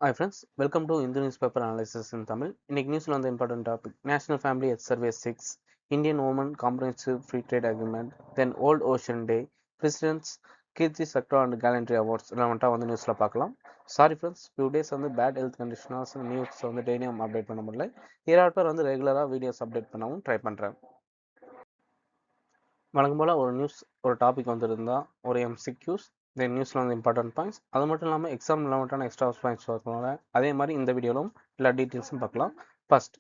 Hi friends, welcome to Hindu Newspaper Analysis in Tamil. இன்னைக்கு நியூஸ்ல வந்து important topic national family health survey 6, Indian Oman comprehensive free trade agreement, then world ocean day, president's Kirti Chakra and gallantry awards எல்லாம் வந்துட்டு வந்து நியூஸ்ல பார்க்கலாம். Sorry friends, few days வந்து bad health கண்டிஷனாக நியூஸ் வந்து டெய்லியும் அப்டேட் பண்ண முடியல. பேர் வந்து ரெகுலராக வீடியோஸ் அப்டேட் பண்ணவும் ட்ரை பண்ணுறேன். வழக்கம் போல் ஒரு டாபிக் வந்துருந்தா ஒரு எம்சிக்யூஸ், தென் நியூஸில் வந்து இம்பார்ட்டன்ட் பாயிண்ட்ஸ், அது மட்டும் இல்லாமல் எக்ஸாம் ரிலவெண்ட்டான எக்ஸ்ட்ரா பாயிண்ட்ஸ் பார்க்கணும்ல, அதே மாதிரி இந்த வீடியோவிலும் எல்லா டீட்டெயில்ஸும் பார்க்கலாம். First,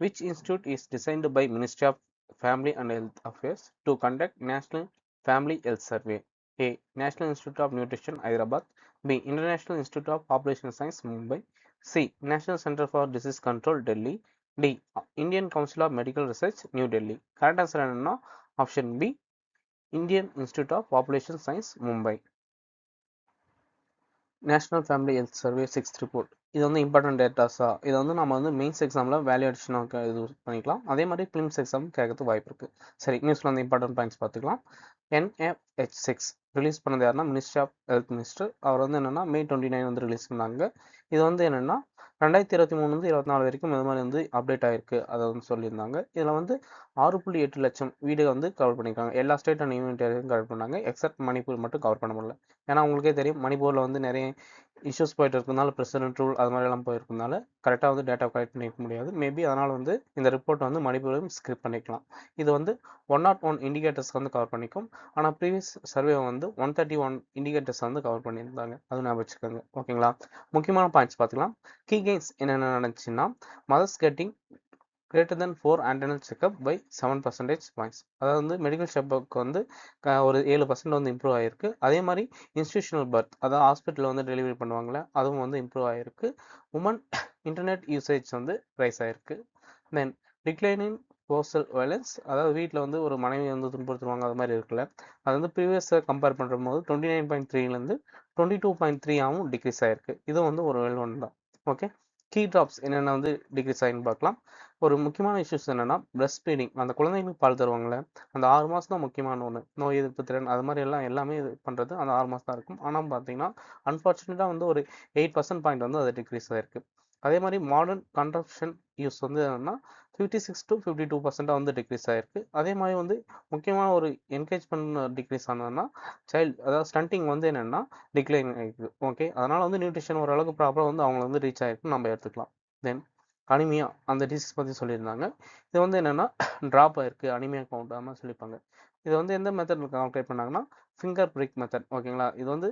which institute is designed by ministry of family and health affairs to conduct national family health survey? A. National Institute of Nutrition, Hyderabad. B. International Institute of Population Science, Mumbai. C. National Center for Disease Control, Delhi. D. Indian Council of Medical Research, New Delhi. Correct answer என்னன்னா option B, Indian institute of population science, Mumbai. National family health survey 6th report, இது வந்து important டேட்டாஸா, இதை வந்து நம்ம வந்து mains எக்ஸாமில் வேல்யூவேஷனாக இது பண்ணிக்கலாம். அதே மாதிரி பிலிம்ஸ் எக்ஸாம் கேட்கறதுக்கு வாய்ப்பு இருக்குது. சரி, நியூஸில் வந்து இம்பார்ட்டன்ட் பாயிண்ட்ஸ் பார்த்துக்கலாம். NFH6 ரிலீஸ் பண்ணது யாருன்னா மினிஸ்ட்ரி ஆஃப் ஹெல்த் மினிஸ்டர். அவர் வந்து என்னென்னா May 29 வந்து ரிலீஸ் பண்ணாங்க. இது வந்து என்னென்னா 2023 வந்து 24 வரைக்கும் இது மாதிரி வந்து அப்டேட் ஆயிருக்கு, அதை வந்து சொல்லியிருந்தாங்க. இதில் வந்து 6.8 லட்சம் வீடு வந்து கவர் பண்ணியிருக்காங்க. எல்லா ஸ்டேட் அண்ட் யூனியன் டெரிட்டரியும் கவர் பண்ணாங்க, எக்ஸப்ட் மணிப்பூர் மட்டும் கவர் பண்ண முடியல. ஏன்னா உங்களுக்கே தெரியும், மணிப்பூரில் வந்து நிறைய இஷ்யூஸ் போயிட்டு இருக்கனால, பிரசிடென்ட் ரூல் அது மாதிரி எல்லாம் போயிருக்கனால கரெக்டாக வந்து டேட்டா கலெக்ட் பண்ணிக்க முடியாது. மேபி அதனால் வந்து இந்த ரிப்போர்ட் வந்து மணிப்பூரையும் ஸ்கிரிப்ட் பண்ணிக்கலாம். இது வந்து 101 இண்டிகேட்டர்ஸ் வந்து கவர் பண்ணிக்கும். ஆனால் ப்ரீவியஸ் சர்வே வந்து 131 இண்டிகேட்டர்ஸ் வந்து கவர் பண்ணியிருந்தாங்க, அது ஞாபகம் வச்சுக்கோங்க. ஓகேங்களா? முக்கியமான பாயிண்ட்ஸ் பார்த்துக்கலாம். கீ கெயின்ஸ் என்னென்ன நடந்துச்சுன்னா, mothers getting greater than 4 antenatal checkup by 7% points. அதாவது வந்து மெடிக்கல் செக்கப்புக்கு வந்து ஒரு 7% வந்து இம்ப்ரூவ் ஆகிருக்கு. அதே மாதிரி இன்ஸ்டியூஷனல் பர்த், அதாவது ஹாஸ்பிட்டலில் வந்து டெலிவரி பண்ணுவாங்களே, அதுவும் வந்து இம்ப்ரூவ் ஆகிருக்கு. உமன் இன்டர்நெட் யூசேஜ் வந்து ரைஸ் ஆகிருக்கு. தென் டிக்ளைனிங் சோஷியல் வயலன்ஸ், அதாவது வீட்டில் வந்து ஒரு மனைவி வந்து துன்புறுத்துவாங்க, அது மாதிரி இருக்குல்ல, அது வந்து ப்ரீவியஸை கம்பேர் பண்ணுற போது 29.3லேருந்து 22.3 டிக்ரீஸ் ஆகிருக்கு. இது வந்து ஒரு வெல் ஒன் தான். ஓகே, கீ ட்ராப்ஸ் என்னென்ன வந்து டிக்ரீஸ் ஆகின்னு பார்க்கலாம். ஒரு முக்கியமான இஷ்யூஸ் என்னன்னா பிரஸ்ட் ஃபீடிங், அந்த குழந்தைங்களுக்கு பால் தருவாங்களே, அந்த 6 மாதம் தான் முக்கியமான ஒன்று. நோய் எதிர்ப்பு திறன் அது மாதிரி எல்லாமே இது பண்ணுறது அந்த 6 மாதம் தான் இருக்கும். ஆனால் பார்த்தீங்கன்னா அன்ஃபார்ச்சுனேட்டாக வந்து ஒரு 8% பாயிண்ட் வந்து அது டிக்ரீஸ் ஆகிருக்கு. அதே மாதிரி மாடர்ன் கன்ட்ரப்ஷன் யூஸ் வந்து என்னன்னா 56 to 52% வந்து டிக்ரீஸ் ஆகிருக்கு. அதே மாதிரி வந்து முக்கியமான ஒரு என்கரேஜ் பண்ண டிக்ரீஸ் ஆனதுன்னா சைல்டு, அதாவது ஸ்டண்டிங் வந்து என்னென்னா டிக்ளைன் ஆகிருக்கு. ஓகே, அதனால் வந்து நியூட்ரிஷன் ஓரளவுக்கு ப்ராப்பராக வந்து அவங்களை வந்து ரீச் ஆகிருக்குன்னு நம்ம எடுத்துக்கலாம். தென் அனிமியா, அந்த டிசீஸ் பற்றி சொல்லியிருந்தாங்க. இது வந்து என்னென்னா ட்ராப் ஆயிருக்கு, அனிமியா கவுண்ட் அது மாதிரி சொல்லியிருப்பாங்க. இது வந்து எந்த மெத்தட் கால்குலேட் பண்ணாங்கன்னா ஃபிங்கர் பிரிக் மெத்தட். ஓகேங்களா? இது வந்து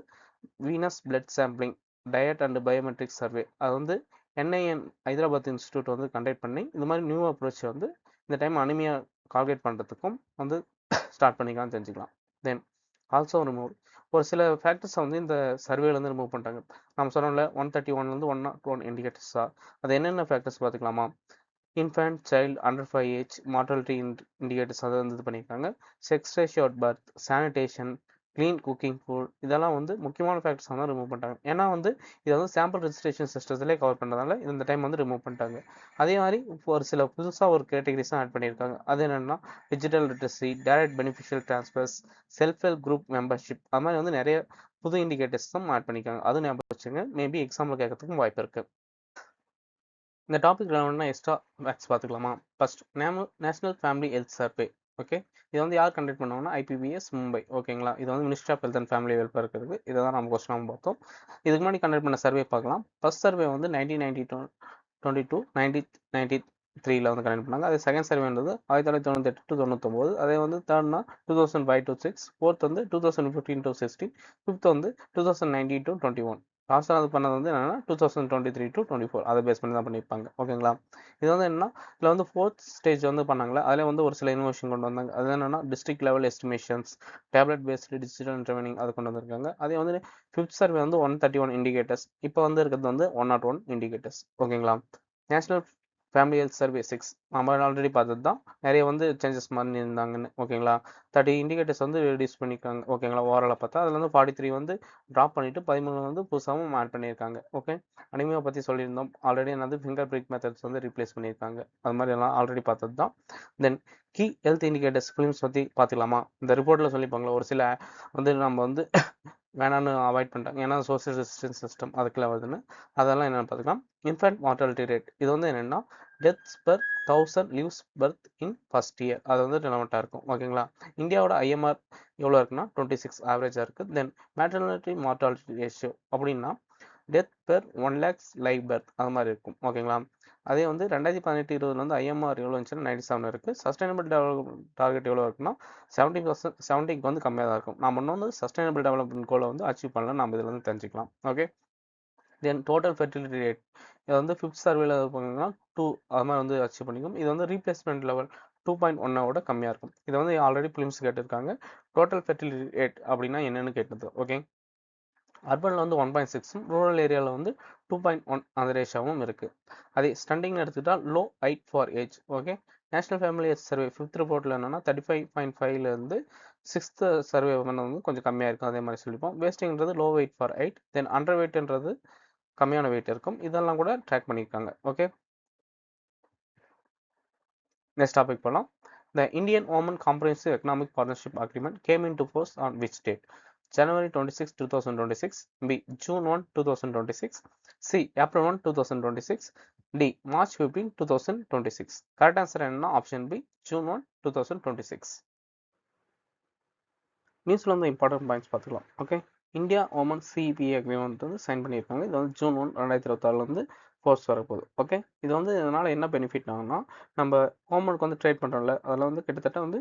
Venus blood sampling diet and biometric survey, அது வந்து NIN ஹைதராபாத் இன்ஸ்டியூட் வந்து கண்டக்ட் பண்ணி இந்த மாதிரி நியூ அப்ரோச் வந்து இந்த டைம் அனிமியா கால்குலேட் பண்ணுறதுக்கும் வந்து ஸ்டார்ட் பண்ணிக்கலாம்னு தெரிஞ்சுக்கலாம். தென் ஆல்சோ ரிமூவ் ஒரு சில ஃபேக்டர்ஸை வந்து இந்த சர்வேலேருந்து ரிமூவ் பண்ணிட்டாங்க. நம்ம சொன்னோம்ல 131 101 இண்டிகேட்டர்ஸா, அது என்னென்ன ஃபேக்டர்ஸ் பார்த்துக்கலாமா? Infant, child, under 5 age, mortality indicators அதை வந்து இது பண்ணியிருக்காங்க. Sex ratio at birth, sanitation, clean cooking food, இதெல்லாம் வந்து முக்கியமான ஃபேக்டர்ஸ் வந்து ரிமூவ் பண்ணிட்டாங்க. ஏன்னா வந்து இதை வந்து சாம்பிள் ரெஜிஸ்ட்ரேஷன் சிஸ்டத்திலே கவர் பண்ணுறதுனால இந்த டைம் வந்து ரிமூவ் பண்ணிட்டாங்க. அதே மாதிரி ஒரு சில புதுசாக ஒரு கேட்டகரிஸும் ஆட் பண்ணியிருக்காங்க. அது என்னென்னா digital literacy, direct beneficial transfers, self help group membership, அது மாதிரி வந்து நிறைய புது இண்டிகேட்டர்ஸும் ஆட் பண்ணியிருக்காங்க. அது ஞாபகம் வச்சுங்க, மேபி எக்ஸாமில் கேட்கறதுக்கும் வாய்ப்பு இருக்குது. இந்த டாபிக் வேணும்னா எக்ஸ்ட்ரா ஃபேக்ட்ஸ் பார்த்துக்கலாமா? First, national family health survey. Okay, இது வந்து யார் கண்டக்ட் பண்ணுவாங்கன்னா IPBS மும்பை. ஓகேங்களா? இது வந்து ministry of health and family welfare இருக்குது. இதை தான் நம்ம கொஸ்டின் பார்த்தோம். இதுக்கு முன்னாடி கண்டக்ட் பண்ண சர்வே பார்க்கலாம். ஃபர்ஸ்ட் சர்வே வந்து 1922 1993 வந்து கண்டக்ட் பண்ணாங்க. அது செகண்ட் சர்வேன்றது 1998 to 99. அதே வந்து தேர்ட்னா 2005 to 6, ஃபோர்த் வந்து 2015 to 16, ஃபிஃப்த் வந்து 2019 to 21. லாஸ்ட்டாக அது பண்ணது வந்து என்னென்னா 2023 to 24, அதை பேஸ் பண்ணி தான் பண்ணியிருப்பாங்க. ஓகேங்களா? இது வந்து என்னன்னா இதில் வந்து ஃபோர்த் ஸ்டேஜ் வந்து பண்ணாங்களே, அதில் வந்து ஒரு சில இனோவேஷன் கொண்டு வந்தாங்க. அது என்னென்னா district level estimations, tablet based digital training, அது கொண்டு வந்திருக்காங்க. அதே வந்து ஃபிஃப்த் சர்வே வந்து 131 இண்டிகேட்டர்ஸ், இப்போ வந்து இருக்கிறது வந்து 101 இண்டிகேட்டர்ஸ். ஓகேங்களா? நேஷனல் ஃபேமிலி ஹெல்த் சர்வே 6 நம்ம ஆல்ரெடி பார்த்தது தான். நிறைய வந்து சேஞ்சஸ் பண்ணி இருந்தாங்கன்னு. ஓகேங்களா? 30 இண்டிகேட்டர்ஸ் வந்து ரெடியூஸ் பண்ணியிருக்காங்க. ஓகேங்களா? ஓவராலாக பார்த்தா அதில் வந்து 43 வந்து ட்ராப் பண்ணிவிட்டு 13 வந்து புதுசாகவும் ஆட் பண்ணியிருக்காங்க. ஓகே, அனிமியா பற்றி சொல்லியிருந்தோம் ஆல்ரெடி. என்னது ஃபிங்கர் பிரிக் மெத்தட்ஸ் வந்து ரீப்ளேஸ் பண்ணியிருக்காங்க. அது மாதிரி எல்லாம் ஆல்ரெடி பார்த்தது தான். தென் கீ ஹெல்த் இண்டிகேட்டர்ஸ் ஃபிலிம்ஸ் பற்றி பார்த்துக்கலாமா? இந்த ரிப்போர்ட்டில் சொல்லிப்பாங்களா ஒரு சில வந்து நம்ம வந்து வேணான்னு அவாய்ட் பண்ணிட்டாங்க. ஏன்னா சோசியல் ரெசிஸ்டன்ஸ் சிஸ்டம் அதுக்குள்ள வருதுன்னு. அதெல்லாம் என்னென்னு பார்த்துக்கலாம். இன்ஃபேன்ட் மார்டாலிட்டி ரேட் இது வந்து என்னென்னா deaths per 1000 leaves birth in first year. அது வந்து ரிலவெண்ட்டாக இருக்கும். ஓகேங்களா. இந்தியாவோட ஐஎம்ஆர் எவ்வளோ இருக்குன்னா 26 ஆவரேஜாக இருக்குது. தென் மேட்டர்னிட்டி மார்டாலிட்டி ரேஷியோ அப்படின்னா death per 1 lakhs live birth அது மாதிரி இருக்கும். ஓகேங்களா. அதே வந்து 2018-20 வந்து ஐஎம்ஆர் எவ்வளோ இருந்துச்சுன்னா 97 இருக்குது. சஸ்டைனபிள் டெவலப்மெண்ட் டார்கெட் எவ்வளோ இருக்குன்னா 70%, 70க்கு வந்து கம்மியாக தான் இருக்கும். நம்ம இன்னும் வந்து சஸ்டைனபிள் டெவலப்மெண்ட் கோலை வந்து அச்சீவ் பண்ணலாம். நம்ம இதில் வந்து தெரிஞ்சுக்கலாம். ஓகே. தென் டோட்டல் ஃபெர்டிலிட்டி ரேட் இது வந்து 5th சர்வேல பார்த்தீங்கன்னா 2 அது மாதிரி வந்து அச்சீவ் பண்ணிக்கும். இது வந்து ரீப்ளேஸ்மெண்ட் லெவல் 2.1 கம்மியாக இருக்கும். இதை வந்து ஆல்ரெடி பிலிம்ஸ் கேட்டிருக்காங்க. டோட்டல் ஃபெர்டிலிட்டி ரேட் அப்படின்னா என்னன்னு கேட்டது. ஓகே. அர்பனில் வந்து 1.6, ரூரல் ஏரியாவில் வந்து 2.1 அந்த ரேஷியாவும் இருக்குது. அதே ஸ்டண்டிங்னு எடுத்துக்கிட்டால் low height for age. Okay. National family survey 5th ரிப்போர்ட்டில் என்னென்னா 35.5லேருந்து 6th சர்வே வந்து கொஞ்சம் கம்மியாக இருக்கும். அதே மாதிரி சொல்லிப்போம். வேஸ்டிங்கிறது low weight for height. Then under வெயிட்ன்றது கம்மியான வெயிட் இருக்கும். இதெல்லாம் கூட ட்ராக் பண்ணியிருக்காங்க. ஓகே. நெக்ஸ்ட் டாபிக் போகலாம். The Indian Oman Comprehensive Economic Partnership Agreement came into force on which date? January 26, 2026, B. June 1, 2026, C. April 1, 2026, D. March 15, 2026. Correct answer என்னன்னா option B. June 1, 2026. நியூஸில் வந்து இம்பார்ட்டன்ட் பாயிண்ட்ஸ் பார்த்துக்கலாம். Okay. India Oman CPA agreement வந்து sign பண்ணியிருக்காங்க. இது வந்து June 1, 2026 வந்து force வரப்போகுது. ஓகே. இது வந்து இதனால் என்ன பெனிஃபிட் ஆகும்னா நம்ம ஓமனுக்கு வந்து ட்ரேட் பண்ணுறோம்ல அதில் வந்து கிட்டத்தட்ட வந்து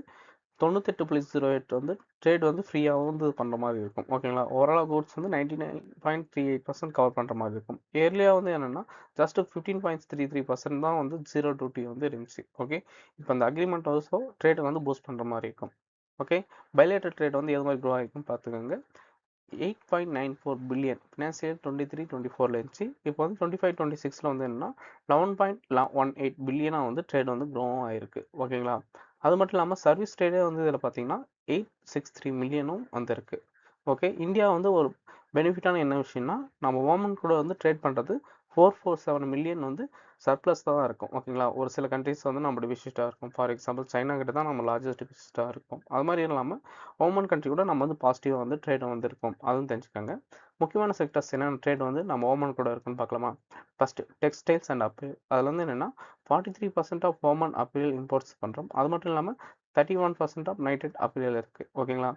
98.08 வந்து ட்ரேட் வந்து ஃப்ரீயாகவும் வந்து பண்ணுற மாதிரி இருக்கும். ஓகேங்களா. ஓவரால் கூட்ஸ் வந்து 99.38% கவர் பண்ணுற மாதிரி இருக்கும். இயர்லியாக வந்து என்னென்னா ஜஸ்ட் 15.33% தான் வந்து ஜீரோ டியூட்டி வந்து இருந்துச்சு. ஓகே. இப்போ அந்த அக்ரிமெண்ட் ஆல்சோ ட்ரேட்டை வந்து பூஸ்ட் பண்ணுற மாதிரி இருக்கும். ஓகே. பைலேட்டரல் ட்ரேட் வந்து எது மாதிரி க்ரோ ஆகிருக்குன்னு பார்த்துக்கோங்க. 8.94 பில்லியன் ஃபினான்சியல் 23-24 இருந்துச்சு. இப்போ வந்து 25-26 வந்து என்னன்னா 11.18 பில்லியனாக வந்து ட்ரேட் வந்து க்ரோ ஆகிருக்கு. ஓகேங்களா. அது மட்டும் இல்லாமல் சர்வீஸ் ட்ரேடே வந்து இதில் பார்த்தீங்கன்னா 863 மில்லியனும் வந்துருக்கு. ஓகே. இந்தியா வந்து ஒரு பெனிஃபிட்டான என்ன விஷயம்னா நம்ம ஓமன் கூட வந்து ட்ரேட் பண்ணுறது 447 மில்லியன் வந்து சர்ப்ளஸ் தான் இருக்கும். ஓகேங்களா. ஒரு சில கண்ட்ரிஸ் வந்து நம்ம டிஃபிசிட்டாக இருக்கும். ஃபார் எக்ஸாம்பிள் சைனா கிட்ட தான் நம்ம லார்ஜஸ்ட் டிஃபிசிட்டாக இருக்கும். அது மாதிரி இல்லாமல் ஓமன் கண்ட்ரி கூட நம்ம வந்து பாசிட்டிவாக வந்து ட்ரேட் வந்து இருக்கும். அதுவும் தெரிஞ்சுக்கோங்க. முக்கியமான செக்டர்ஸ் என்னென்ன ட்ரேட் வந்து நம்ம ஓமன் கூட இருக்குன்னு பார்க்கலாமா. First textiles and appeal. அதில் வந்து என்னென்னா 43% ஆஃப் ஓமன் அப்பீல் இம்போர்ட்ஸ் பண்ணுறோம். அது மட்டும் இல்லாமல் 31% ஆஃப் நைட்ரேட் அப்பீல் இருக்குது. ஓகேங்களா.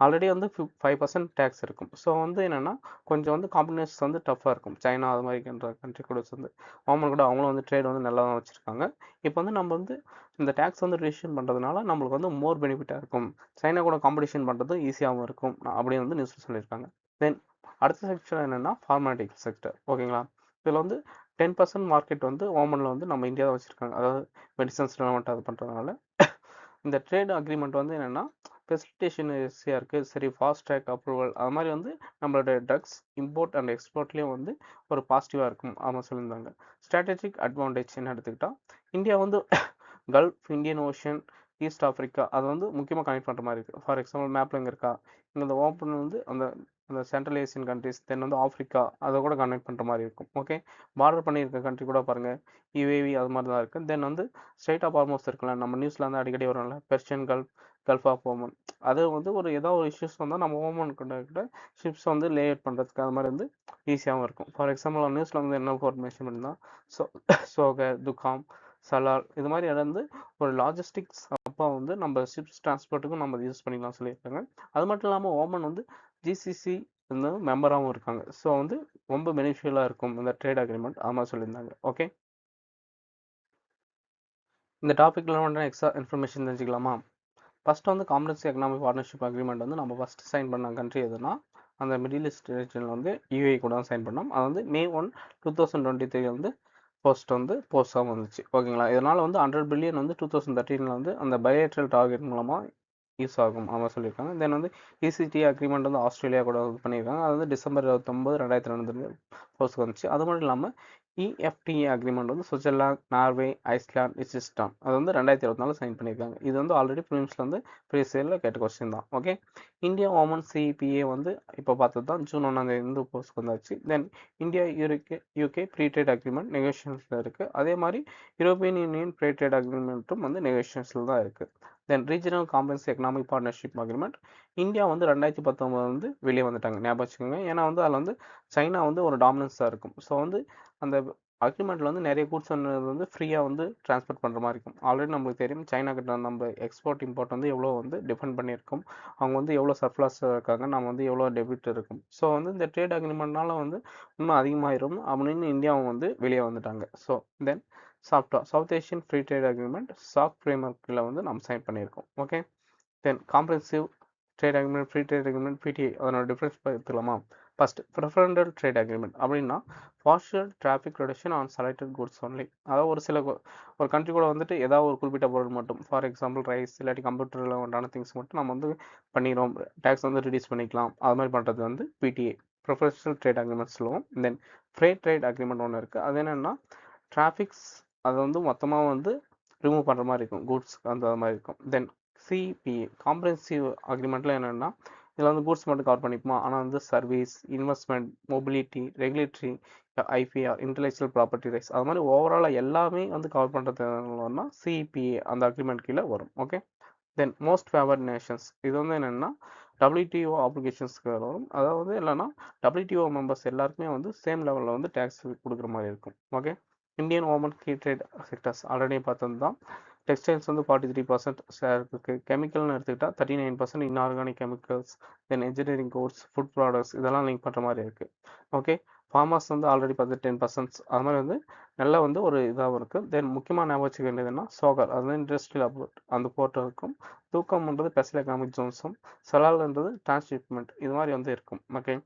ஆல்ரெடி வந்து 5% டேக்ஸ் இருக்கும். ஸோ வந்து என்னென்னா கொஞ்சம் வந்து காம்பினேஷன்ஸ் வந்து டஃப்பாக இருக்கும். சைனா அது மாதிரி கண்ட்ரி கூட வந்து ஓமன் கூட அவங்களும் வந்து ட்ரேட் வந்து நல்லா தான் வச்சுருக்காங்க. இப்போ வந்து நம்ம வந்து இந்த டேக்ஸ் வந்து ரிடக்ஷன் பண்ணுறதுனால நம்மளுக்கு வந்து மோர் பெனிஃபிட்டாக இருக்கும். சைனா கூட காம்படிஷன் பண்ணுறது ஈஸியாகவும் இருக்கும் அப்படின்னு வந்து நியூஸில் சொல்லியிருக்காங்க. தென் அடுத்த செக்ஷன் என்னென்னா ஃபார்மாலிட்டிக் செக்டர். ஓகேங்களா. இதில் வந்து 10% மார்க்கெட் வந்து ஓமனில் வந்து நம்ம இந்தியா தான் வச்சுருக்காங்க. அதாவது மெடிசன்ஸ் ரிலவெண்ட் அது பண்ணுறதுனால இந்த ட்ரேட் அக்ரிமெண்ட் வந்து என்னென்னா ஃபெசிலிட்டேஷன் ஈஸியாக இருக்குது. சரி ஃபாஸ்ட் ட்ராக் அப்ரூவல் அது மாதிரி வந்து நம்மளோட ட்ரக்ஸ் இம்போர்ட் அண்ட் எக்ஸ்போர்ட்லேயும் வந்து ஒரு பாசிட்டிவாக இருக்கும். ஆமாம் சொல்லியிருந்தாங்க. ஸ்ட்ராட்டஜிக் அட்வான்டேஜ் என்ன எடுத்துக்கிட்டால் இந்தியா வந்து Gulf, Indian Ocean, East Africa அதை வந்து முக்கியமாக கனெக்ட் பண்ணுற மாதிரி இருக்குது. ஃபார் எக்ஸாம்பிள் மேப்பில் இங்கே இருக்கா இங்கே இந்த ஓப்பன் வந்து அந்த அந்த சென்ட்ரல் ஏசியன் கண்ட்ரிஸ் தென் வந்து ஆஃப்ரிக்கா அதை கூட கனெக்ட் பண்ணுற மாதிரி இருக்கும். ஓகே. பார்டர் பண்ணியிருக்க கண்ட்ரி கூட பாருங்கள் யுஏவி அது மாதிரி தான் இருக்குது. தென் வந்து ஸ்ட்ரைட் ஆஃப் ஆல்மோஸ்ட் இருக்குல்ல நம்ம நியூஸில் வந்து அடிக்கடி வரும்ல பெர்ஷியன் கல்ஃப் ஆஃப் ஓமன் அது வந்து ஒரு ஏதோ ஒரு இஷ்யூஸ் வந்தால் நம்ம ஓமன் கிட்ட ஷிப்ஸ் வந்து லேஅவுட் பண்ணுறதுக்கு அது மாதிரி வந்து ஈஸியாகவும் இருக்கும். ஃபார் எக்ஸாம்பிள் நியூஸில் வந்து என்ன இன்ஃபர்மேஷன் பண்ணால் சோகர், துகாம், சலால் இது மாதிரி இடம் வந்து ஒரு லாஜிஸ்டிக்ஸ் அப்போ வந்து நம்ம ஷிப்ஸ் டிரான்ஸ்போர்ட்டுக்கும் நம்ம யூஸ் பண்ணிக்கலாம் சொல்லியிருக்காங்க. அது மட்டும் இல்லாமல் ஓமன் வந்து ஜிசிசி வந்து மெம்பராகவும் இருக்காங்க. ஸோ வந்து ரொம்ப பெனிஃபிஷியலாக இருக்கும் இந்த ட்ரேட் அக்ரிமெண்ட் ஆமாம் சொல்லியிருந்தாங்க. ஓகே. இந்த டாப்பிக்கில் வந்து எக்ஸ்ட்ரா இன்ஃபர்மேஷன் தெரிஞ்சுக்கலாமா. ஃபஸ்ட்டு வந்து காம்ப்ரஹென்சிவ் எக்கனாமிக் பார்ட்னர்ஷிப் அக்ரிமெண்ட் வந்து நம்ம ஃபஸ்ட்டு சைன் பண்ண கண்ட்ரி எதுனா அந்த மிடில் ஈஸ்ட் ரீஜனில் வந்து யூஏஇ கூட தான் சைன் பண்ணோம். அது வந்து May 1, 2023 வந்து போஸ்ட்டாக வந்துச்சு. ஓகேங்களா. இதனால் வந்து 100 பில்லியன் வந்து 2013 வந்து அந்த பைலேட்ரல் டார்கெட் மூலமாக யூஸ் ஆகும் ஆமாம் சொல்லியிருக்காங்க. தென் வந்து இசிடி அக்ரிமெண்ட் வந்து ஆஸ்திரேலியா கூட இது பண்ணியிருக்காங்க. அது வந்து December 29, 2022 போஸ்ட் வந்துச்சு. அது மட்டும் இல்லாமல் EFTA அக்ரிமெண்ட் வந்து சுவிட்சர்லாந்து, நார்வே, ஐஸ்லாண்ட், லிechtenstein அது வந்து 2024 சைன் பண்ணியிருக்காங்க. இது வந்து ஆல்ரெடி ப்ரிலிம்ஸில் வந்து ப்ரீவியஸ் இயரில் கேட்ட கொஸ்டின் தான். ஓகே. இந்தியா ஓமன் சிபிஏ வந்து இப்போ பார்த்தது தான் June 1 இந்த போஸ்ட் வந்தாச்சு. Then India UK free trade agreement நெகோஷியேஷன்ஸில் இருக்குது. அதே மாதிரி யூரோப்பியன் யூனியன் ஃப்ரீ ட்ரேட் அக்ரிமெண்ட்டும் வந்து நெகோஷியேஷன்ஸில் தான் இருக்குது. Then regional comprehensive economic partnership agreement India வந்து 2019 வந்து வெளியே வந்துட்டாங்க, ஞாபகம் வச்சுக்கோங்க. ஏன்னா வந்து அதில் வந்து சைனா வந்து ஒரு டாமினன்ஸாக இருக்கும். ஸோ வந்து அந்த அக்ரிமெண்ட்டில் வந்து நிறைய கூட்ஸ் வந்து ஃப்ரீயாக வந்து டிரான்ஸ்போர்ட் பண்ணுற மாதிரி இருக்கும். ஆல்ரெடி நம்மளுக்கு தெரியும் சைனா கிட்ட நம்ம எக்ஸ்போர்ட் இம்போர்ட் வந்து எவ்வளோ வந்து டிஃபெண்ட் பண்ணியிருக்கோம், அவங்க வந்து எவ்வளோ சர்ப்ளஸ் இருக்காங்க, நம்ம வந்து எவ்வளோ டெபிட் இருக்கும். ஸோ வந்து இந்த ட்ரேட் அக்ரிமெண்ட்னால வந்து இன்னும் அதிகமாகிடும் அப்படின்னு இந்தியாவும் வந்து வெளியே வந்துட்டாங்க. So then SAFTA South Asian free trade agreement SAFTA ஃப்ரேம்வொர்க்கில் வந்து நம்ம சைன் பண்ணியிருக்கோம். Okay, then comprehensive trade agreement, free trade agreement, PTA அதனோட டிஃப்ரென்ஸ் பார்த்துக்கலாமா? ஃபர்ஸ்ட் ப்ரிஃபரண்டல் ட்ரேட் அக்ரிமெண்ட் அப்படின்னா partial traffic reduction on selected goods only. அதாவது ஒரு country கூட வந்துட்டு ஏதாவது ஒரு குறிப்பிட்ட பொருள் மட்டும், ஃபார் எக்ஸாம்பிள் ரைஸ் இல்லாட்டி கம்ப்யூட்டர் ரிலவெண்டான திங்ஸ் மட்டும் நம்ம வந்து பண்ணிடுறோம், டேக்ஸ் வந்து ரிடியூஸ் பண்ணிக்கலாம், அது மாதிரி பண்ணுறது வந்து பிடிஏ ப்ரொஃபஷனல் ட்ரேட் அக்ரிமெண்ட் சொல்லுவோம். தென் ஃப்ரேட் ட்ரேட் அக்ரிமெண்ட் ஒன்று இருக்குது. அது என்னென்னா டிராஃபிக்ஸ் அதை வந்து மொத்தமாக வந்து ரிமூவ் பண்ணுற மாதிரி இருக்கும், குட்ஸ் அந்த மாதிரி இருக்கும். தென் சிபிஏ காம்ப்ரஹென்சிவ் அக்ரிமெண்ட்டில் என்னென்னா இதில் வந்து கூட்ஸ் மட்டும் கவர் பண்ணிப்போமா, ஆனால் வந்து service, investment, mobility, regulatory, IPR, intellectual property rights அது மாதிரி ஓவராலாக எல்லாமே வந்து கவர் பண்ணுறதுனா சிபிஏ அந்த அக்ரிமெண்ட் கீழே வரும். ஓகே, தென் மோஸ்ட் ஃபேவர்ட் நேஷன்ஸ் இது வந்து என்னென்னா டபிள்யூடிஓ ஆப்ளிகேஷன்ஸ்க்கு வரும். அதாவது இல்லைன்னா டபிள்யூடிஓ மெம்பர்ஸ் எல்லாருக்குமே வந்து சேம் லெவலில் வந்து டேக்ஸ் கொடுக்குற மாதிரி இருக்கும். Okay, Indian Oman key trade sectors already பார்த்தது தான். டெக்ஸ்டைல்ஸ் வந்து 43% ஷேர் இருக்குது. கெமிக்கல்னு எடுத்துக்கிட்டால் 39% இன்ஆர்கானிக் கெமிக்கல்ஸ், தென் இன்ஜினியரிங் கோர்ஸ், ஃபுட் ப்ராடக்ட்ஸ் இதெல்லாம் லிங்க் பண்ணுற மாதிரி இருக்குது. ஓகே, ஃபார்மர்ஸ் வந்து ஆல்ரெடி பார்த்து 10%, அது மாதிரி வந்து நல்லா வந்து ஒரு இதாகவும் இருக்குது. தென் முக்கியமாக ஞாபகம் வச்சுக்க வேண்டியதுன்னா சோகர் அது இண்டஸ்ட்ரியல் அப்ரோட் அந்த போர்ட்டும் இருக்கும். தூக்கம்ன்றது ஸ்பெஷல் எக்கனாமிக் ஜோன்ஸும், சலால்ன்றது டிரான்ஸ்ஷிப்மெண்ட் இது மாதிரி வந்து இருக்கும். ஓகே,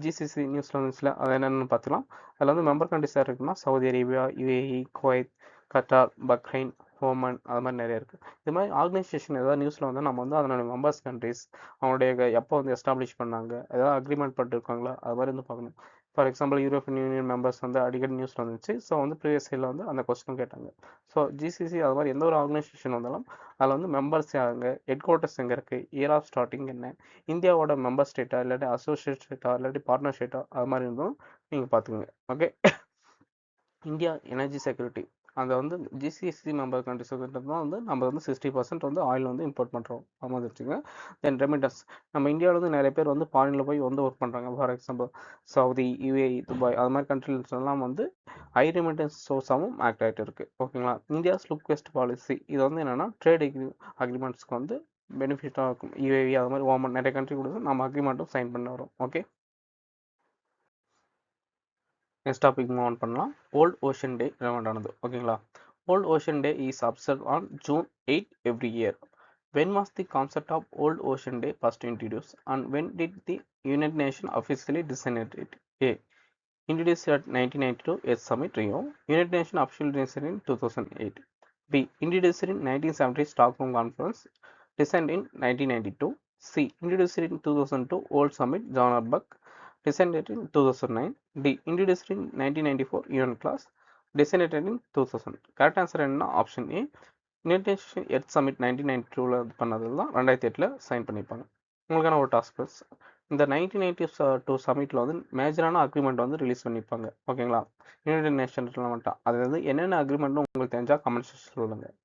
ஜிசிசி நியூஸ்ல அது என்னென்னு பார்த்துக்கலாம். அதில் வந்து மெம்பர் கண்ட்ரிஸ் யார் இருக்குன்னா Saudi Arabia, UAE, Kuwait, Qatar, Bahrain, Oman அது மாதிரி நிறைய இருக்குது. இது மாதிரி ஆர்கனைசேஷன் ஏதாவது நியூஸில் வந்து நம்ம வந்து அதனோட மெம்பர்ஸ் கண்ட்ரிஸ் அவங்களுடைய எப்போ வந்து எஸ்டாப்ளிஷ் பண்ணாங்க, ஏதாவது அக்ரிமெண்ட் பண்ணிருக்காங்களா அது மாதிரி வந்து பார்க்கணும். For example European union members வந்து அடிக்கடி நியூஸில் வந்துச்சு. ஸோ வந்து ப்ரீவியஸ் இயரில் வந்து அந்த கொஸ்டின் கேட்டாங்க. ஸோ ஜிசிசி அது மாதிரி எந்த ஒரு ஆர்கனைசேஷன் வந்தாலும் அதில் வந்து மெம்பர்ஸ் யாருங்க, ஹெட் குவார்ட்டர்ஸ் எங்கே இருக்குது, இயர் ஆஃப் ஸ்டார்டிங் என்ன, இந்தியாவோட மெம்பர் ஸ்டேட்டா இல்லாட்டி அசோசியேட் ஸ்டேட்டா இல்லாட்டி பார்ட்னர் ஸ்டேட்டா அது மாதிரி இருந்தும் நீங்கள் பார்த்துக்குங்க. ஓகே, இந்தியா எனர்ஜி செக்யூரிட்டி அந்த வந்து ஜிசிசி மெம்பர் கண்ட்ரிஸ் தான் வந்து நம்ம வந்து 60% வந்து ஆயில் வந்து இம்போர்ட் பண்ணுறோம் அது மாதிரி வச்சுங்க. தென் ரெமிட்டன்ஸ் நம்ம இந்தியாவில் வந்து நிறைய பேர் வந்து ஃபாரினில் போய் வந்து ஒர்க் பண்ணுறாங்க. For example Saudi, UAE, Dubai அது மாதிரி கண்ட்ரிஸ் எல்லாம் வந்து ஹை ரெமிட்டன்ஸ் சோர்ஸாகவும் ஆக்ட் ஆகிட்டு இருக்குது. ஓகேங்களா, இந்தியா ஸ்லுக் வெஸ்ட் பாலிசி இது வந்து என்னென்னா ட்ரேட் அக்ரிமெண்ட்ஸ்க்கு வந்து பெனிஃபிட்டாக இருக்கும். யுஏஇ அது மாதிரி ஓமன் நிறைய கண்ட்ரி கூட நம்ம அக்ரிமெண்ட்டும் சைன் பண்ண வரோம். Okay, next topic move on பண்ணலாம். ஓல்ட் ஓஷன் டே ரெலவெண்ட் ஆனது. ஓகேங்களா, world ocean day is observe on June 8 every year. When was the concept of Old Ocean Day first introduced and when did the United Nations officially designate it? A. Introduced at 1992 at Summit Rio. United Nations officially designated in 2008. B. Introduced in 1970 Stockholm Conference. Designed in 1992. C. Introduced in 2002 World Summit Johannesburg. Designated in 2009. D. Introduced in 1994 UN class. Designated in 2000. Correct answer என்ன? Option A. United nation earth summit 1992 பண்ணது தான் 2008 sign பண்ணியிருப்பாங்க. உங்களுக்கான ஒரு task force இந்த 1992 சமிட்டில் வந்து மேஜரான agreement வந்து ரிலீஸ் பண்ணியிருப்பாங்க. ஓகேங்களா, யுனைடெட் நேஷன்ஸ்லாம் வந்துட்டான். அது வந்து என்னென்ன அக்ரிமெண்ட்னு உங்களுக்கு தெரிஞ்சால் கமெண்ட் செக்ஷன் சொல்லுங்கள்.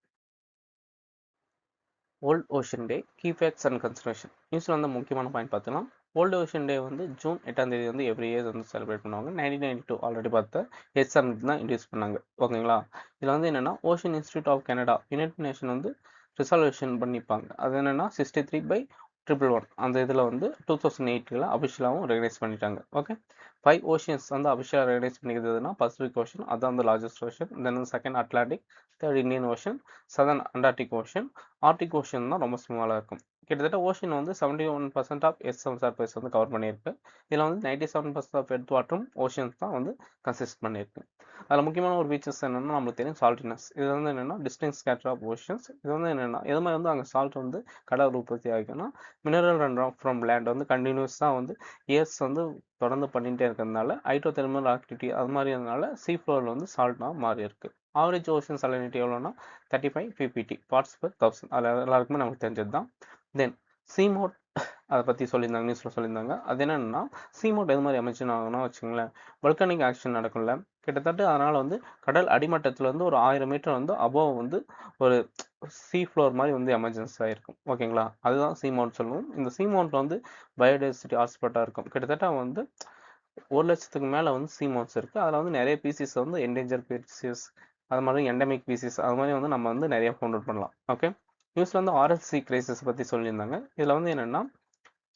World ocean day key facts and consideration நியூஸில் வந்து முக்கியமான பாயிண்ட் பார்த்தோன்னா ஓல்டு ஓஷன் டே வந்து June 8 வந்து எவ்ரி இயர் வந்து செலிப்ரேட் பண்ணுவாங்க. 1992 ஆல்ரெடி பார்த்த எர்த் சமிட் தான் இன்ட்ரடியூஸ் பண்ணாங்க. ஓகேங்களா, இதில் வந்து என்னென்னா ocean institute of Canada United Nation வந்து ரிசால்வேஷன் பண்ணிப்பாங்க. அது என்னென்னா 63/111 அந்த இதில் வந்து 2008 அஃபிஷியலாகவும் ரெகனைஸ் பண்ணிட்டாங்க. ஓகே, 5 ஓஷன்ஸ் வந்து அஃபிஷியலாக ரெகனைஸ் பண்ணிக்கிறதுனா பசிபிக் ஓஷன் அதான் வந்து largest ocean, then second Atlantic, third Indian ocean, southern Antarctic ocean, Arctic ocean தான் ரொம்ப ஸ்மாலாக இருக்கும். கிட்டத்தட்ட ஓஷன் வந்து 71% ஆஃப் எர்த் சர்ஃபேஸ் வந்து கவர் பண்ணியிருக்கு. இதில் வந்து 97% ஆஃப் எர்த் வாட்டரும் ஓஷன்ஸ் தான் வந்து கன்சிஸ்ட் பண்ணியிருக்கு. அதில் முக்கியமான ஒரு ஃபீச்சர்ஸ் என்னென்னா நம்மளுக்கு தெரியும் சால்ட்டினஸ். இது வந்து என்னென்னா டிஸ்டிங்க் ஸ்கேட்டர் ஆஃப் ஓஷன்ஸ். இது வந்து என்னென்னா எது மாதிரி வந்து அங்கே சால்ட் வந்து கடல் உற்பத்தி ஆகிக்குன்னா மினரல் ரன் ஃப்ரம் லேண்ட் வந்து கண்டினியூஸாக வந்து இயர்ஸ் வந்து தொடர்ந்து பண்ணிகிட்டே இருக்கிறதுனால ஹைட்ரோதெர்மல் ஆக்டிவிட்டி அது மாதிரி இருந்தனால சீ ஃப்ளோரில் வந்து சால்ட்டாக மாறி இருக்கு. ஆவரேஜ் ஓஷன் சலினிட்டி எவ்வளோன்னா 35 ppt பார்ட்ஸ் பெர் 1000. அதில் எல்லாருக்குமே நமக்கு தெரிஞ்சது தான். தென் சீமோட் அதை பற்றி சொல்லியிருந்தாங்க, நியூஸில் சொல்லியிருந்தாங்க. அது என்னென்னா சீமோட் எது மாதிரி அமைச்சுனாங்கன்னா வச்சுங்களேன், வல்கனிக் ஆக்ஷன் நடக்கும்ல கிட்டத்தட்ட அதனால் வந்து கடல் அடிமட்டத்தில் வந்து ஒரு 1000 மீட்டர் வந்து அபோவ் வந்து ஒரு சீ ஃப்ளோர் மாதிரி வந்து எமர்ஜென்சி ஆகிருக்கும். ஓகேங்களா, அதுதான் சீ மவுண்ட் சொல்லுவோம். இந்த சீ மவுண்ட்ல வந்து பயோடைவர்சிட்டி ஹாட்ஸ்பாட்டாக இருக்கும். கிட்டத்தட்ட வந்து 1,00,000க்கு மேலே வந்து சீ மவுண்ட்ஸ் இருக்குது. அதில் வந்து நிறைய பீசிஸ் வந்து என்டேஞ்சர் பீசிஸ், அது மாதிரி எண்டமிக் பீசிஸ், அது மாதிரி வந்து நம்ம வந்து நிறைய ஃபவுண்ட் அவுட் பண்ணலாம். ஓகே, நியூஸில் வந்து ஆர்எஸ்சி கிரைசிஸ் பற்றி சொல்லியிருந்தாங்க. இதில் வந்து என்னென்னா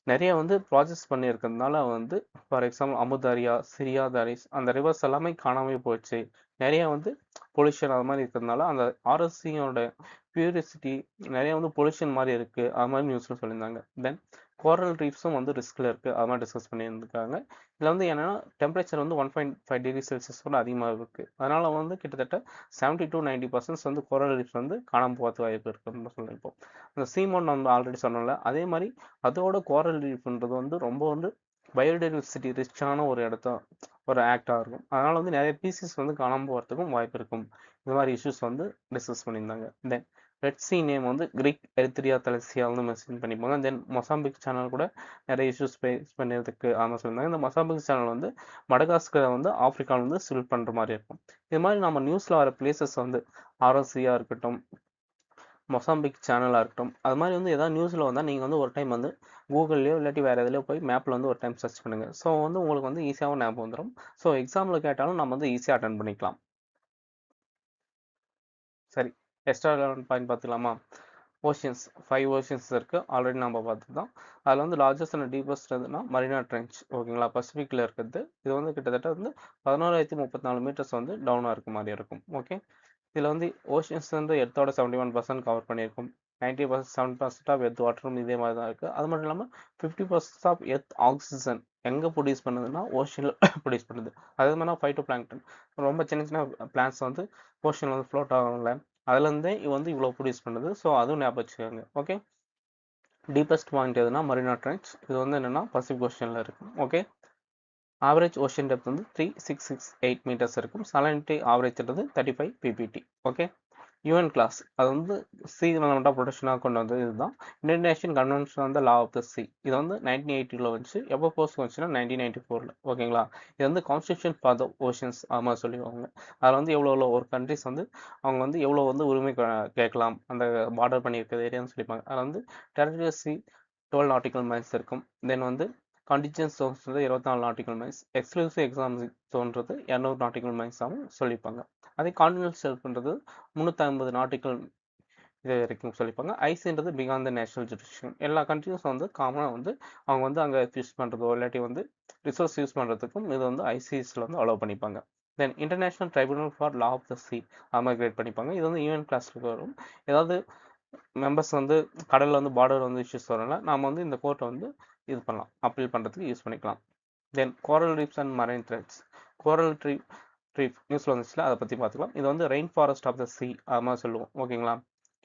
நிறைய வந்து ப்ராஜெக்ட்ஸ் பண்ணியிருக்கிறதுனால வந்து ஃபார் எக்ஸாம்பிள் அமுதாரியா, சிரியா தாரிஸ் அந்த ரிவர்ஸ் எல்லாமே காணாமல் போயிடுச்சு. நிறைய வந்து பொல்யூஷன் அது மாதிரி இருக்கிறதுனால அந்த ஆர்எஸ்சியோட பியூரிசிட்டி நிறைய வந்து பொல்யூஷன் மாதிரி இருக்குது, அது மாதிரி நியூஸில் சொல்லியிருந்தாங்க. தென் கோரல் ரீஃப்ஸும் வந்து ரிஸ்கில் இருக்குது, அது மாதிரி டிஸ்கஸ் பண்ணியிருக்காங்க. இதில் வந்து என்னென்னா டெம்பரேச்சர் வந்து 1.5 டிகிரி செல்சியஸ் கூட அதிகமாக இருக்குது. அதனால் வந்து கிட்டத்தட்ட 70 to 90% வந்து கோரல் ரீஃப்ஸ் வந்து காணாமல் போகிறது வாய்ப்பு இருக்குன்னு சொல்லியிருப்போம். அந்த சீமோன் நம்ம ஆல்ரெடி சொன்னோம்ல, அதே மாதிரி அதோட கோரல் ரீஃப்ன்றது வந்து ரொம்ப வந்து பயோடைவர்சிட்டி ரிச்சான ஒரு இடத்த ஒரு ஆக்டாக இருக்கும். அதனால் வந்து நிறைய பீசஸ் வந்து காணாமல் போகிறதுக்கும் வாய்ப்பு இருக்கும். இந்த மாதிரி இஷ்யூஸ் வந்து டிஸ்கஸ் பண்ணியிருந்தாங்க. தென் ரெட் சி நேம் வந்து கிரீக் எரித்ரியா தலசியா வந்து மென்ஷன் பண்ணிப்பாங்க. தென் மொசாம்பிக் சேனல் கூட நிறைய இஷ்யூஸ் ஃபேஸ் பண்ணுறதுக்கு ஆமாம் சொல்லியிருந்தாங்க. இந்த மொசாம்பிக் சேனல் வந்து மடகாஸ்கரை வந்து ஆப்பிரிக்காவில் வந்து ஸ்பில் பண்ணுற மாதிரி இருக்கும். இது மாதிரி நம்ம நியூஸில் வர பிளேசஸ் வந்து ஆர்எஸ்சியாக இருக்கட்டும், மொசாம்பிக் சேனலாக இருக்கட்டும், அது மாதிரி வந்து எதாவது நியூஸில் வந்தால் நீங்கள் வந்து ஒரு டைம் வந்து கூகுள்லேயோ இல்லாட்டி வேறு எதுலையோ போய் மேப்பில் வந்து ஒரு டைம் சர்ச் பண்ணுங்கள். ஸோ வந்து உங்களுக்கு வந்து ஈஸியாகவும் ஞாபகம் வந்துடும். ஸோ எக்ஸாமில் கேட்டாலும் நம்ம வந்து ஈஸியாக அட்டன் பண்ணிக்கலாம். சரி, எக்ஸ்ட்ரா 11 பாயிண்ட் பார்த்துக்கலாமா? ஓஷன்ஸ் 5 ஓஷன்ஸ் இருக்குது, ஆல்ரெடி நம்ம பார்த்துதான். அதில் வந்து லார்ஜஸ்ட் அண்ட் டீப்பஸ்ட் எதுனா மரீனா ட்ரென்ச். ஓகேங்களா, பசிபிக்கில் இருக்கிறது. இது வந்து கிட்டத்தட்ட வந்து 11,034 மீட்டர்ஸ் வந்து டவுனாக இருக்க மாதிரி இருக்கும். ஓகே, இதில் வந்து ஓஷன்ஸ் வந்து எர்த்தோட 71% கவர் பண்ணியிருக்கும். 90% ஆஃப் எர்த் வாட்டரும் இதே மாதிரி தான் இருக்குது. அது மட்டும் இல்லாமல் 50% ஆஃப் எர்த் ஆக்சிஜன் எங்கே ப்ரொடியூஸ் பண்ணுதுன்னா ஓஷனில் ப்ரொடியூஸ் பண்ணுது. அதே மாதிரி ஃபைட்டோ பிளாங்டன் ரொம்ப சின்ன சின்ன பிளான்ஸ் வந்து ஓஷனில் வந்து ஃப்ளோட் ஆகும்ல, அதுலேருந்தே வந்து இவ்வளோ ப்ரொடியூஸ் பண்ணுது. ஸோ அதுவும் ஞாபகம் வச்சுக்கோங்க. ஓகே, டீப்பஸ்ட் பாயிண்ட் எதுனா மரீனா ட்ரென்ச். இது வந்து என்னென்னா பசிபிக் ஓஷனில் இருக்கும். ஓகே, ஆவரேஜ் ஓஷன் டெப்த் வந்து 3668 மீட்டர்ஸ் இருக்கும். சலனிட்டி ஆவரேஜ்ன்றது 35 ppt. ஓகே, யூஎன் கிளாஸ் அது வந்து சி எலமெண்ட் ஆஃப் ப்ரொடெக்ஷனாக கொண்டு வந்தது இதுதான். United nation convention on the law of the sea, இது வந்து 1980 வந்துச்சு. எப்போ போஸ்ட் வந்துச்சுன்னா 1994. ஓகேங்களா, இது வந்து கான்ஸ்டியூஷன் ஃபார் த ஓஷன்ஸ் ஆமாம் சொல்லிடுவாங்க. அதில் வந்து எவ்வளோ ஒரு கண்ட்ரிஸ் வந்து அவங்க வந்து எவ்வளோ வந்து உரிமை கேட்கலாம் அந்த பார்டர் பண்ணியிருக்கிற ஏரியான்னு சொல்லிப்பாங்க. அதில் வந்து டெரிட்டரி சி 12 நாட்டிக்கல் மைல்ஸ் இருக்கும். தென் வந்து கண்டிஜென்ஸ் ஜோன்ஸ்ன்றது 24 நாட்டிக்கல் மைல்ஸ், எக்ஸ்க்ளூசிவ் எக்ஸாம் ஜோன்றது 200 நாட்டிக்கல் மைல்ஸாகவும் சொல்லிப்பாங்க. அதே கான்டினென்டல் ஷெல்ஃப்ன்றது 350 நாட்டிக்கல் இது வரைக்கும் சொல்லிப்பாங்க. ஐசின்றது பிகாண்ட் த நேஷனல் ஜுரிடிக்ஷன். எல்லா கண்ட்ரிஸும் வந்து காமனாக வந்து அவங்க வந்து அங்கே யூஸ் பண்ணுறதோ இல்லாட்டி வந்து ரிசோர்ஸ் யூஸ் பண்ணுறதுக்கும் இது வந்து ஐசிஎஸ்ல வந்து அலோவ் பண்ணிப்பாங்க. Then international tribunal for law of the sea அது மாதிரி கிரியேட் பண்ணிப்பாங்க. இது வந்து யூஎன் கிளாஸுக்கு வரும். ஏதாவது மெம்பர்ஸ் வந்து கடலில் வந்து பார்டர் வந்து இஷ்யூஸ் வரல, நாம் வந்து இந்த கோர்ட்டை வந்து இது பண்ணலாம், அப்பீல் பண்ணுறதுக்கு யூஸ் பண்ணிக்கலாம். Then coral reefs and marine threats. Coral reef நியூஸில் வந்துச்சுல, அதை பற்றி பார்த்துக்கலாம். இது வந்து rain forest of the sea அது மாதிரி சொல்லுவோம். ஓகேங்களா,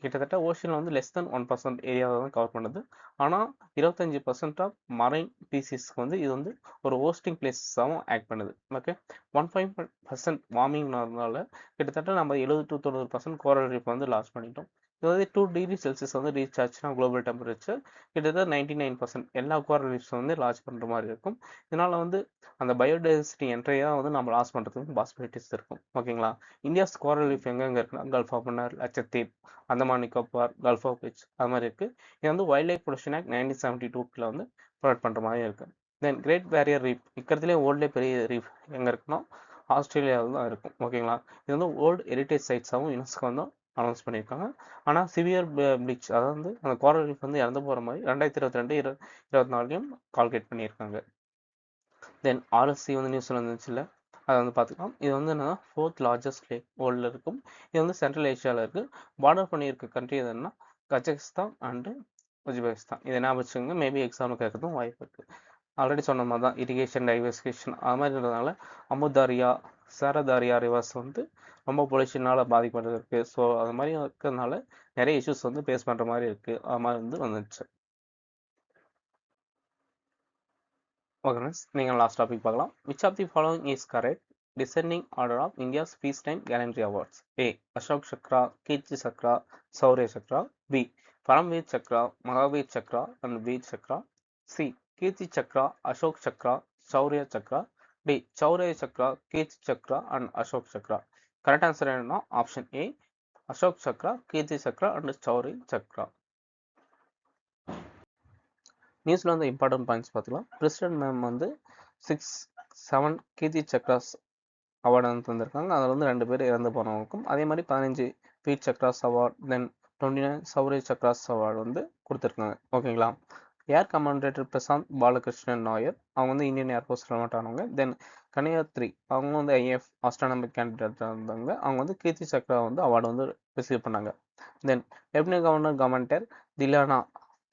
கிட்டத்தட்ட ஓஷனில் வந்து லெஸ் தென் 1% ஏரியாவை தான் கவர் பண்ணுது. ஆனால் 25% ஆஃப் மரைன் பீசிஸ்க்கு வந்து இது வந்து ஒரு ஹோஸ்டிங் பிளேஸஸாகவும் ஆக்ட் பண்ணுது. ஓகே, 1.5% வார்மிங்னால கிட்டத்தட்ட நம்ம 70 to 90% கோரல் ரீஃப் வந்து லாஸ் பண்ணிட்டோம். இது வந்து 2 டிகிரி செல்சியஸ் வந்து ரீச் ஆச்சுன்னா குளோபல் டெம்பரேச்சர் கிட்டத்தட்ட 99% எல்லா கோரல் ரீஃப்ஸ் வந்து லாஸ் பண்ணுற மாதிரி இருக்கும். இதனால் வந்து அந்த பயோடைவர்சிட்டி என்ட்ரையாக வந்து நம்ம லாஸ் பண்ணுறதுக்கு பாசிபிலிட்டிஸ் இருக்கும். ஓகேங்களா, இந்தியாஸ் கோரல் ரீஃப் எங்கெங்கே இருக்குன்னா gulf of Mannar, Lakshadweep, Andaman Nicobar, gulf of beach அது மாதிரி இருக்குது. இது வந்து வைல்ட் லைஃப் ப்ரொடெக்ஷன் ஆக்ட் 1972 வந்து ப்ரொவைட் பண்ணுற மாதிரி இருக்குது. தென் கிரேட் பேரியர் ரீஃப் இருக்கிறதுலே ஓல்டே பெரிய ரீஃப் எங்கே இருக்குன்னா ஆஸ்திரேலியாவில் தான் இருக்கும். ஓகேங்களா, இது வந்து வேர்ல்டு ஹெரிட்டேஜ் சைட்ஸாகவும் யுனெஸ்கோ வந்து அனௌன்ஸ் பண்ணியிருக்காங்க. ஆனால் சிவியர் ப்ளீச் அதாவது வந்து அந்த கோரல் ரீஃப் வந்து இறந்து போகிற மாதிரி 2022, 2024 கால்குலேட் பண்ணியிருக்காங்க. தென் ஆர்எஸ்சி வந்து நியூஸில் வந்துச்சுல, அதை வந்து பார்த்துக்கலாம். இது வந்து என்னன்னா 4th லார்ஜஸ்ட் லேக் வேர்ல்டில் இருக்கும். இது வந்து சென்ட்ரல் ஏஷியாவில் இருக்குது. பார்டர் பண்ணியிருக்க கண்ட்ரி எதுன்னா கஜகஸ்தான் அண்டு உஸ்பெகிஸ்தான். இதை ஞாபகம் வச்சுக்கோங்க, மேபி எக்ஸாமில் கேட்கறதும் வாய்ப்பு இருக்குது. ஆல்ரெடி சொன்ன மாதிரி தான் இரிகேஷன், டைவர்சிஃபிகேஷன் அது மாதிரி இருந்ததுனால அமுதாரியா, சேரதாரியா ரிவர்ஸ் வந்து ரொம்ப பொல்யூஷனால் பாதிக்கப்படுறது இருக்குது. ஸோ அது மாதிரி இருக்கிறதுனால நிறைய இஷ்யூஸ் வந்து ஃபேஸ் பண்ணுற மாதிரி இருக்குது. அது மாதிரி வந்து வந்துச்சு. ஓகே ஃப்ரெண்ட்ஸ், நீங்கள் லாஸ்ட் டாபிக் பார்க்கலாம். Which of the following is correct descending order of India's peace time gallantry awards? A Ashok Chakra, Kirti Chakra, Shaurya Chakra. B Paramvir Chakra, Mahavir Chakra and Vir Chakra. C Kirti Chakra, Ashok Chakra, Shaurya Chakra. D Shaurya Chakra, Kirti Chakra and Ashok Chakra. Correct answer என்னன்னா option A Ashok Chakra, Kirti Chakra and Shaurya Chakra. நியூஸில் வந்து இம்பார்ட்டன்ட் பாயிண்ட்ஸ் பார்த்துக்கலாம். President ma'am வந்து 6-7 கீர்த்தி chakras award வந்து தந்திருக்காங்க. அதில் வந்து 2 பேர் இறந்து போனவங்களுக்கும், அதே மாதிரி 15 வீர் சக்ராஸ் அவார்ட், தென் 29 சௌரிய சக்ராஸ் அவார்டு வந்து கொடுத்துருக்காங்க. ஓகேங்களா. ஏர் கமாண்டேட்டர் பிரசாந்த் பாலகிருஷ்ணன் நாயர், அவங்க வந்து இந்தியன் ஏர்ஃபோர்ஸ் ரெலவெண்ட் ஆனவங்க. தென் கன்னியாத்ரி, அவங்க வந்து ஐஎஃப் ஆஸ்ட்ரானமிக் கேண்டிடேட் இருந்தாங்க. அவங்க வந்து கீர்த்தி சக்ரா வந்து அவார்டு வந்து ரிசீவ் பண்ணாங்க. தென் லெப்டினன்ட் கவர்னர் கமாண்டர் திலானா,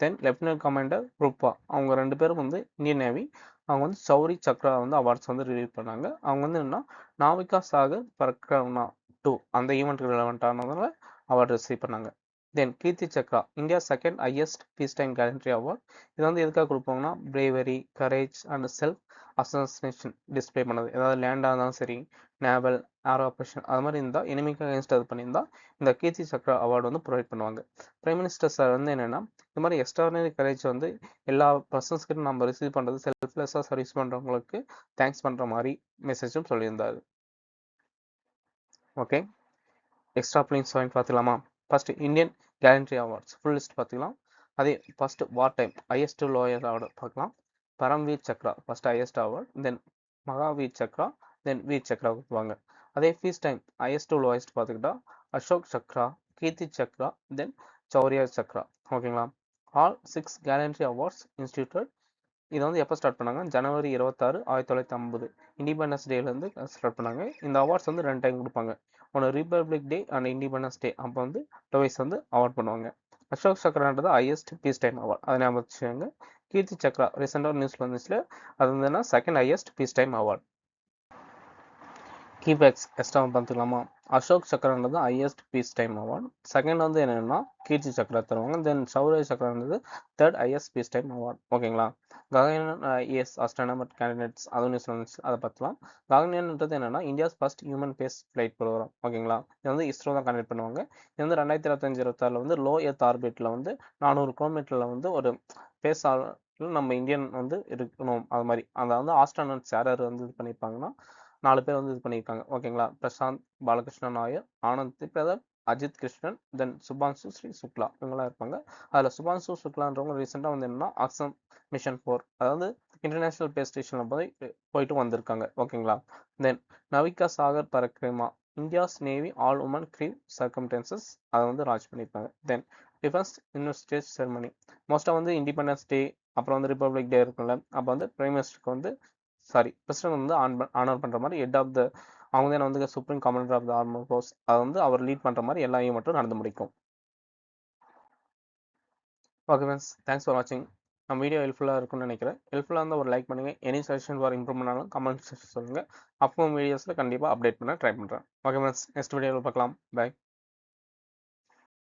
தென் லெப்டினன்ட் கமாண்டர் ரூபா, அவங்க 2 பேரும் வந்து இந்தியன் நேவி. அவங்க வந்து சௌரி சக்ரா வந்து அவார்ட்ஸ் வந்து ரிலீவ் பண்ணாங்க. அவங்க வந்து என்னன்னா நாவிகா சாகர் பரக்ரமணா 2 அந்த ஈவெண்ட்டுக்கு ரெலவெண்ட் ஆனதுனால அவார்டு ரிசீவ் பண்ணாங்க. Then Kirti Chakra, India second highest peace time gallantry award. இது வந்து எதுக்காக கொடுப்பாங்கன்னா bravery, courage and self association display பண்ணது. ஏதாவது லேண்டாக இருந்தாலும் சரி, நேவல், ஏர் ஆப்ரேஷன் அது மாதிரி இருந்தால், எனிமிக்கு அகேன்ஸ்ட் அது பண்ணியிருந்தா இந்த கீர்த்தி சக்ரா அவார்டு வந்து ப்ரொவைட் பண்ணுவாங்க. பிரைம் மினிஸ்டர் சார் வந்து என்னென்னா, இந்த மாதிரி எக்ஸ்ட்ராடினரி கரேஜ் வந்து எல்லா பர்சன்ஸ்கிட்ட நம்ம ரிசீவ் பண்ணுறது, செல்ஃப்லெஸ்ஸாக சர்வீஸ் பண்ணுறவங்களுக்கு தேங்க்ஸ் பண்ணுற மாதிரி மெசேஜும் சொல்லியிருந்தாரு. ஓகே, எக்ஸ்ட்ரா பிளின்ஸ் பாயிண்ட் பார்த்துக்கலாமா. First Indian gallantry awards full list பார்த்துக்கலாம். அதே first war time highest lower award பார்க்கலாம். Paramvir Chakra first highest award, then Mahavir Chakra, then Vir Chakra கொடுப்பாங்க. அதே peace time highest to lowest பார்த்துக்கிட்டா அசோக் சக்ரா, கீர்த்தி சக்ரா, தென் சௌரியா சக்ரா. ஓகேங்களா. All 6 gallantry awards institute. இதை வந்து எப்போ ஸ்டார்ட் பண்ணாங்க, ஜனவரி 26, 1950 இண்டிபெண்டன்ஸ் டேலேருந்து ஸ்டார்ட் பண்ணாங்க. இந்த அவார்ட்ஸ் வந்து 2 டைம் கொடுப்பாங்க. ஒன்று republic day and independence day, அப்போ வந்து டுவைஸ் வந்து அவார்ட் பண்ணுவாங்க. அசோக் சக்ரான்றது ஹையஸ்ட் பீஸ் டைம் அவார்ட், அதை ஞாபகம் வச்சுக்கோங்க. கீர்த்தி சக்ரா ரீசெண்டாக நியூஸில் வந்துச்சுல, அது வந்து second highest peace time award. Key facts extra பார்த்துக்கலாமா. அசோக் சக்ரான்றது highest peace time award. Second வந்து என்னென்னா கீர்த்தி சக்ரா தருவாங்க. தென் சௌரிய சக்ரான்றது third highest peace time award. ஓகேங்களா. ககன்யான் IAS ஆஸ்ட்ரானமர் கேண்டிடேட்ஸ் அது நியூஸ் வந்துச்சு, அதை பார்த்துலாம். ககன்யான்ன்றது என்னென்னா India's first human space flight programme. ஓகேங்களா. இது வந்து இஸ்ரோ தான் கண்டக்ட் பண்ணுவாங்க. இது வந்து 2025-26 வந்து லோ எர்த் ஆர்பிட்டில் வந்து 400 கிலோமீட்டரில் வந்து ஒரு ஸ்பேஸ் நம்ம இந்தியன் வந்து இருக்கணும். அது மாதிரி அந்த வந்து ஆஸ்ட்ரானட்ஸ் யார் யார் வந்து இது பண்ணியிருப்பாங்கன்னா 4 பேர் வந்து இது பண்ணியிருக்காங்க. ஓகேங்களா. பிரசாந்த் பாலகிருஷ்ணன் நாயர், ஆனந்த் பிரதர், அஜித் கிருஷ்ணன், தென் சுபான்சு ஸ்ரீ சுக்லா, இவங்களாம் இருப்பாங்க. அதில் சுபான்சு சுக்லான்றவங்க ரீசெண்டாக வந்து என்னன்னா ஆக்சம் மிஷன் 4, அதாவது இன்டர்நேஷனல் ஸ்பேஸ் ஸ்டேஷனில் போயிட்டு வந்திருக்காங்க. ஓகேங்களா. Then Navika Sagar Parikrama, India's navy all women crew circumstances, அதை வந்து லான்ச் பண்ணியிருப்பாங்க. தென் டிஃபென்ஸ் இன்வெஸ்டேஜ் செரமனி, மோஸ்ட்டாக வந்து இண்டிபெண்டன்ஸ் டே அப்புறம் வந்து ரிப்பப்ளிக் டே இருக்குல்ல, அப்போ வந்து பிரைம் மினிஸ்டருக்கு வந்து பிரசிடென்ட் வந்து ஆனர் பண்ணுற மாதிரி ஹெட் ஆஃப் த, அவங்க தான் வந்து supreme commander of the armour force, அதை வந்து அவர் லீட் பண்ணுற மாதிரி எல்லா ஈவெண்ட்டும் நடந்து முடிக்கும். ஓகே ஃப்ரெண்ட்ஸ், தேங்க்ஸ் ஃபார் வாட்சிங். நம்ம வீடியோ ஹெல்ப்ஃபுல்லாக இருக்கும்னு நினைக்கிறேன். ஹெல்ப்ஃபுல்லாக இருந்தால் ஒரு லைக் பண்ணுங்கள். எனி சஜஷன் ஃபார் இம்ப்ரூவ்மெண்ட் ஆனாலும் கமெண்ட் சொல்லுங்கள். அப்கமிங் வீடியோஸில் கண்டிப்பாக அப்டேட் பண்ண ட்ரை பண்ணுறேன். ஓகே ஃப்ரெண்ட்ஸ், நெக்ஸ்ட் வீடியோவில் பார்க்கலாம். பை.